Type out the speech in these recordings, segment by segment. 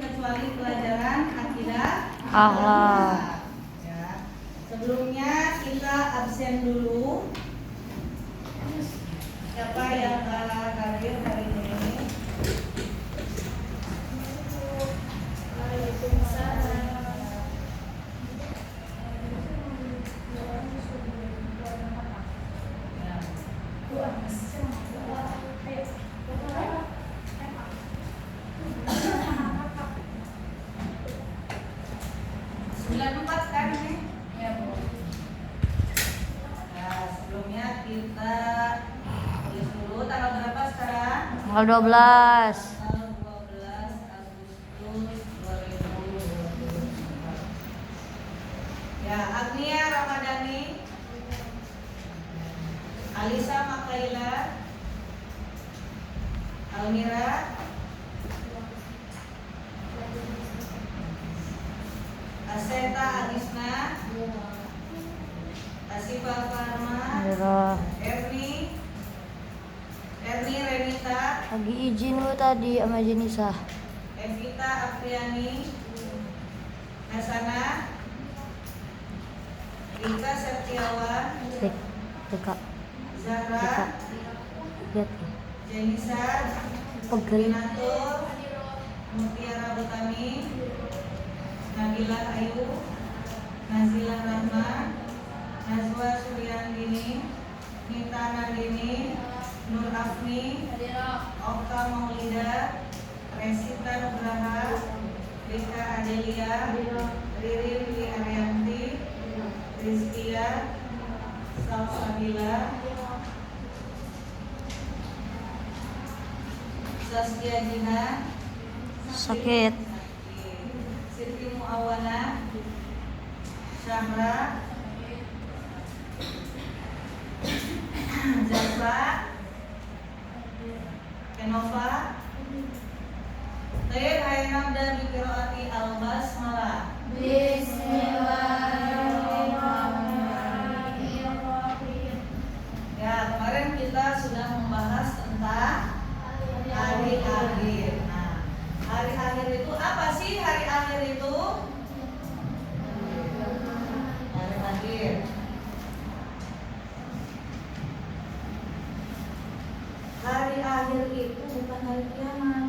kecuali pelajaran akidah akhlak. Ya. Sebelumnya kita absen dulu. Siapa yang hadir hari ini? Tanggal 12. Tanggal 12 Agustus 2020. Ya, Agnia Ramadhani, Alisa Makaila, Almira, Aseta Agisna, Asifa Farma, Erni Renita, lagi izin lu tadi sama Jenisa. Evita Apriani, Hasana, Rika Setiawan, Dekat. Zahra, Lihat. Jenisa, Pegel. Natur, Mutiara Butami, Nabila Ayu, Nazila Rahma, Nazwa Suryandini, Nita Nandini, Nur Afni, Okta Maulida, Resita Nugraha, Rika Adelia, Riri Wili Arianti, Rizkia, Salsabila, Saskia Jina, Sakit. Siti Muawana, Syahra, Zafra, Kenova, Tayyib Hainam dan Bikiroati Al-Basmalah. Bismillahirrahmanirrahim. Ya, kemarin kita sudah membahas tentang hari akhir. Nah, hari akhir itu apa sih hari akhir itu? Hari akhir. Hari akhir itu bukan hari kiamat.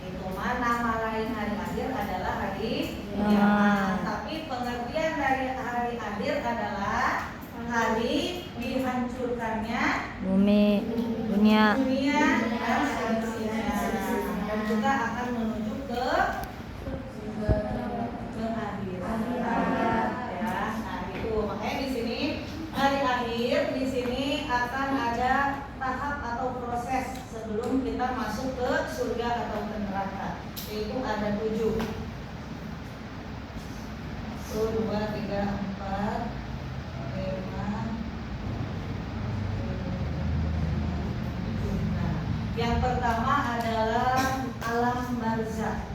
Itu mah nama lain hari akhir adalah hari kiamat. Tapi pengertian dari hari akhir adalah hari dihancurkannya Bumi, dunia. dan seisinya, dan juga akan menuju ke akhirat. Ya, nah itu makanya di sini hari akhir di sini akan ada tahap atau proses sebelum kita masuk ke surga atau ke neraka, yaitu ada 7. 1, 2, 3, 4, 5. Nah, yang pertama adalah alam barzakh.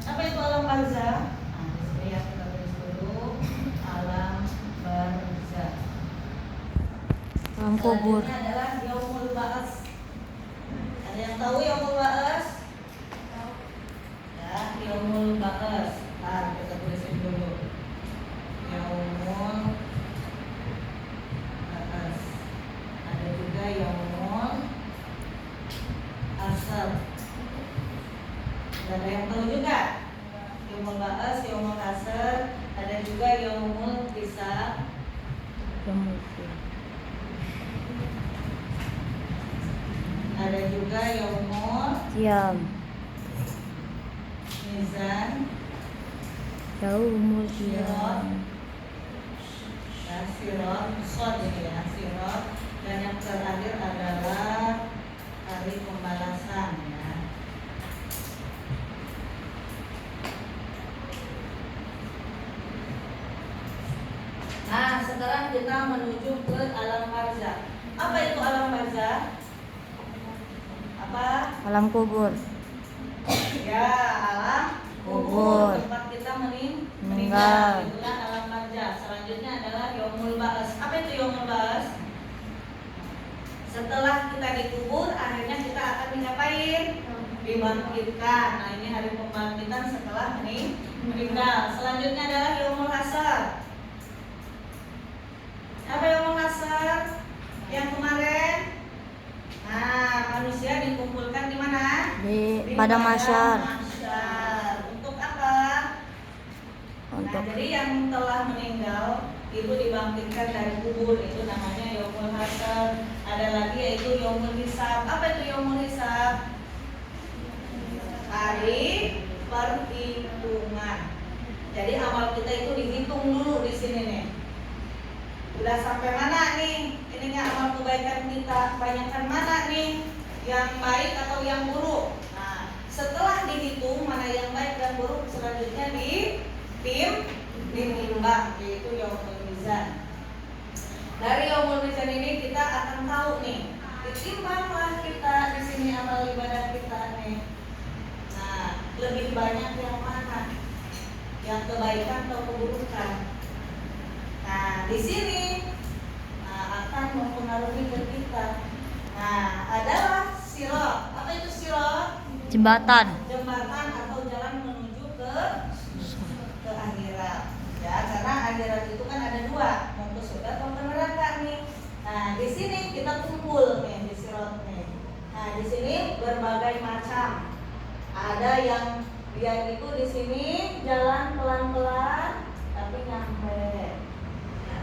Apa itu alam barzakh? Nah, di sini yang kita tulis dulu, alam barzakh. Alam kubur. Selanjutnya adalah yaumul ba'ats. Ada yang tahu yaumul ba'ats? Ya, yaumul ba'ats. Nah, kita tulisin dulu. Yaumul ba'ats. Ada juga yaumul asar. Dan ada yang tahu juga? Yaumul ba'ats, yaumul asar, ada juga yaumul hisab. Ada juga yaumul Kiam. mizan, Yaumul sirat, Qiyam. ya sirat, shod ini ya sirat, dan yang terakhir adalah hari pembalasan ya. Nah, sekarang kita menuju ke alam barzakh. Apa itu alam barzakh? Apa? Alam kubur. Ya, alam Kubur. tempat kita Meninggal. meninggal. Itulah alam barzakh. Selanjutnya adalah yaumul ba'ats. Apa itu yaumul ba'ats? Setelah kita dikubur, akhirnya kita akan diapain? dibangkitkan. Nah, ini hari pembangkitan setelah meninggal. Selanjutnya adalah yaumul hasyr. Apa yaumul hasyr? Yang kemarin, nah, manusia dikumpulkan di mana? Di padang mahsyar. Untuk apa? Nah, jadi yang telah meninggal itu dibangkitkan dari kubur, itu namanya yaumul hasyr. Ada lagi yaitu yaumul hisab. Apa itu yaumul hisab? Hari perhitungan. Jadi amal kita itu dihitung dulu di sini nih. Udah sampai mana nih? Ininya amal kebaikan kita, banyakkan mana nih? Yang baik atau yang buruk? Nah, setelah dihitung mana yang baik dan buruk, selanjutnya ditimbang, yaitu yaumul mizan. Dari yaumul mizan ini kita akan tahu nih, ditimbanglah kita di sini amal ibadah kita nih. Nah, lebih banyak yang mana? Yang kebaikan atau keburukan? Nah, di sini akan mempengaruhi ke kita. Nah, adalah sirat. Apa itu sirat? Jembatan. Jembatan atau jalan menuju ke akhirat. Ya, karena akhirat itu kan ada dua, mau ke surga atau ke neraka nih. Nah, di sini kita kumpul nih di sirat nih. Nah, di sini berbagai macam. Ada yang dia itu di sini jalan pelan-pelan tapi nyampe.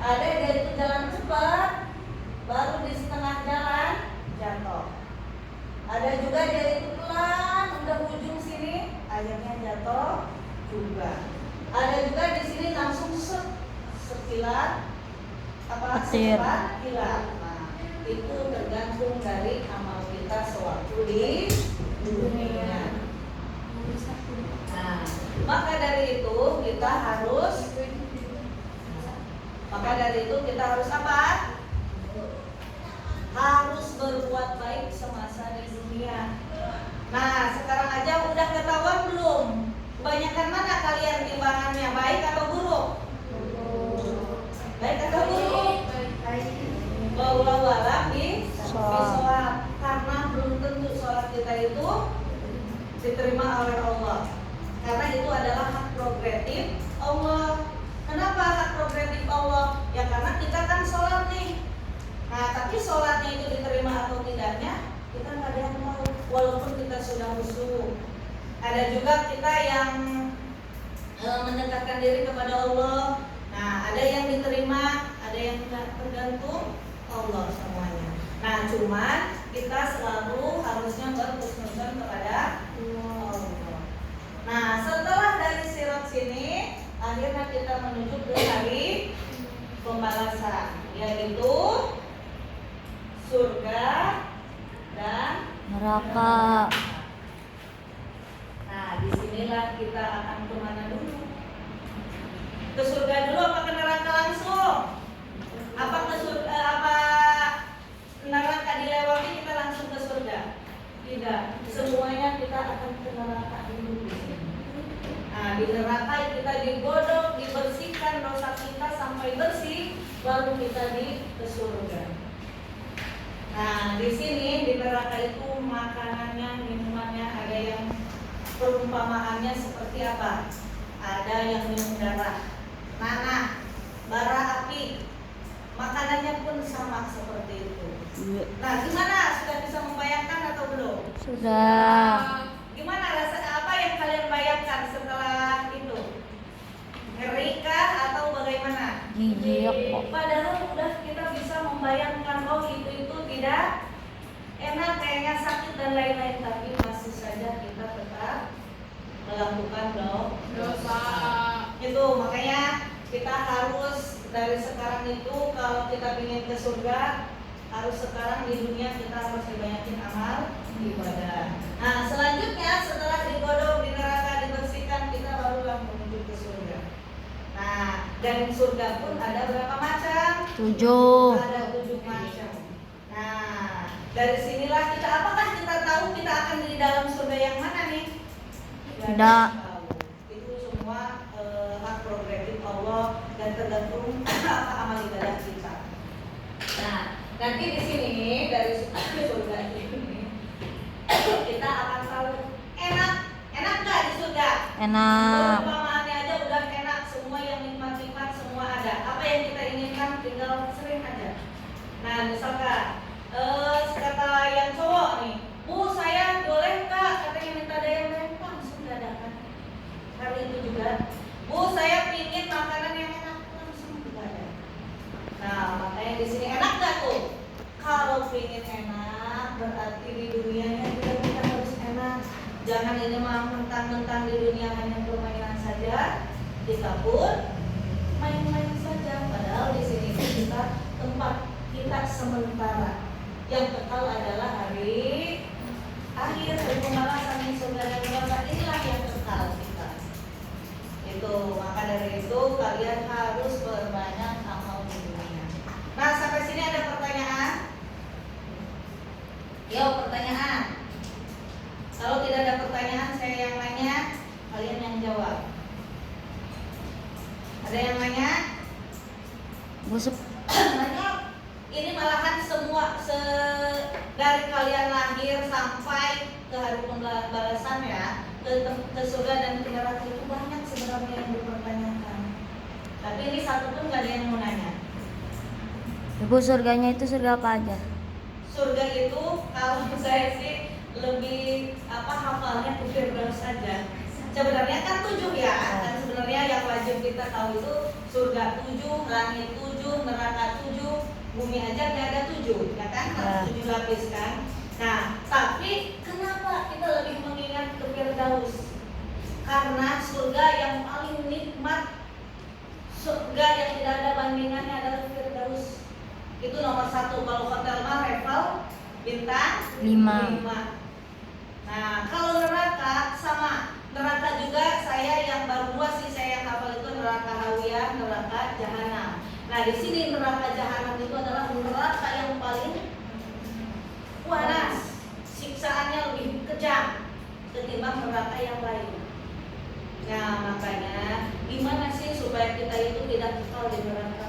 Ada dia itu jalan cepat, baru di setengah jalan jatuh. Ada juga dia itu pelan, udah ujung sini, akhirnya jatuh juga. Ada juga di sini langsung sekilat, secepat kilat. Nah, itu tergantung dari amal kita sewaktu di dunia. Nah, maka dari itu kita harus apa? Harus berbuat baik semasa di dunia. Nah, sekarang aja udah ketahuan belum? Kebanyakan mana kalian timbangannya, baik atau buruk? Baik atau buruk? Wallahu a'lam bishawab. Karena belum tentu sholat kita itu diterima oleh Allah. Karena itu adalah hak prerogatif Allah. Kenapa hak prerogatif Allah? Ya karena kita kan sholat nih. Nah, tapi sholatnya itu diterima atau tidaknya kita nggak ada yang tahu. Walaupun kita sudah khusyuk. Ada juga kita yang mendekatkan diri kepada Allah. Nah, ada yang diterima, ada yang tidak, tergantung Allah semuanya. Nah, cuman kita selalu harusnya berhusnuzon kepada Allah. Nah, setelah dari sirat sini, akhirnya kita menuju ke hari pembalasan, yaitu surga dan Neraka. Nah, disinilah kita akan kemana dulu? Ke surga dulu apa ke neraka langsung? Apa ke surga, apa neraka dilewati kita langsung ke surga? Tidak, semuanya kita akan ke neraka dulu. Nah, di neraka kita digodok, dibersihkan dosa kita sampai bersih, baru kita ke surga. Nah, di sini di neraka itu makanannya, minumannya ada yang perumpamaannya seperti apa? Ada yang minum darah, nanah, bara api. Makanannya pun sama seperti itu. Nah, gimana? Sudah bisa membayangkan atau belum? Sudah. Gimana rasa apa yang kalian bayangkan setelah itu? Ngeri-kah atau bagaimana? Jijik. Padahal udah kita bisa membayangkan itu tidak enak, kayaknya sakit dan lain-lain, tapi masih saja kita tetap melakukan dosa. Itu makanya kita harus dari sekarang itu kalau kita ingin ke surga, harus sekarang di dunia kita harus dibanyakin amal ibadah. Nah, selanjutnya setelah digodok di neraka dibersihkan, kita barulah menuju ke surga. Nah, dan surga pun ada berapa macam? 7. Ada 7 macam. Nah, dari sinilah kita, apakah kita tahu kita akan di dalam surga yang mana nih? Tidak. Itu semua hak prerogatif Allah dan tergantung apa amal ibadah kita. Nah, nanti di sini dari surga ini kita akan tahu Enak. Perumpamaannya aja udah enak, semua yang nikmat-nikmat semua ada. Apa yang kita inginkan tinggal sering aja. Nah, misalkan kata yang cowok nih, Bu saya boleh Kak katanya minta daya langsung dadakan. Hari itu juga, Bu saya pingin makanan yang enak langsung juga ada. Nah, makanya di sini enak gak tuh? Kalau pingin enak berarti di dunianya juga kita harus enak. Jangan ini mah mentang-mentang di dunia hanya permainan saja, kita pun main-main saja. Padahal di sini kita tempat kita sementara. Yang kekal adalah hari akhir, hari pembalasan di surga dan neraka. Inilah yang kekal kita. Itu maka dari itu kalian harus berbanyak amal di dunia. Nah sampai sini ada pertanyaan? Yo pertanyaan. Kalau tidak ada pertanyaan saya yang nanya, kalian yang jawab. Ada yang nanya? Busuk. Nanya. Ini malahan semua dari kalian lahir sampai ke hari pembalasan ya, ke surga dan ke neraka itu banyak sebenarnya yang dipertanyakan. Tapi ini satu pun gak ada yang mau nanya. Ibu, surganya itu surga apa aja? Surga itu kalau saya sih lebih hafalnya ke Firdaus saja. Sebenarnya kan 7 ya, kan sebenarnya yang wajib kita tahu itu surga 7, langit 7, neraka 7, bumi aja nggak ada 7, ya kan? Harus 7 lapis kan. Nah, tapi kenapa kita lebih mengingat ke Firdaus? Karena surga yang paling nikmat, surga yang tidak ada bandingannya adalah Firdaus. Itu nomor 1. Kalau hotel mah level bintang 5. Nah, kalau neraka sama. Neraka juga saya yang baru 2 sih saya yang hafal itu neraka hawiyah, neraka jahanam. Nah, di sini neraka jahanam itu adalah neraka yang paling panas, siksaannya lebih kejam ketimbang neraka yang lain. Nah, makanya gimana sih supaya kita itu tidak kekal di neraka?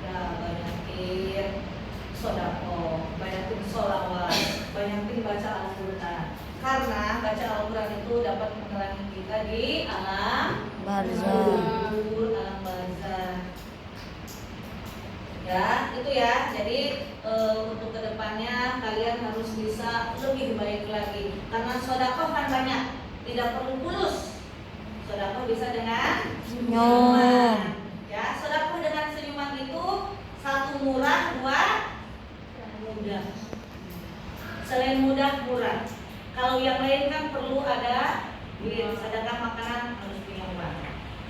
Ya, banyakin sedekah, banyakin sholawat, banyakin baca Al-Quran. Karena baca Al-Quran itu dapat menerangi kita di alam barzah. alam barzah. Ya, itu ya. Jadi untuk kedepannya kalian harus bisa lebih baik lagi. Karena sedekah kan banyak, tidak perlu tulus. Sedekah bisa dengan senyuman. Ya, sedekah dengan senyuman itu 1 murah, 2 mudah. Selain mudah, murah. Kalau yang lain kan perlu ada duit. Sedekah makanan harus punya uang.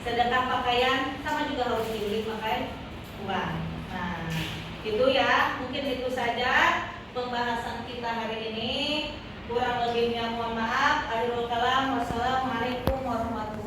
Sedekah pakaian sama juga harus dibeli pakai uang. Nah, itu ya. Mungkin itu saja pembahasan kita hari ini. Kurang lebihnya mohon maaf. Akhirul kalam. Wassalamualaikum warahmatullahi wabarakatuh.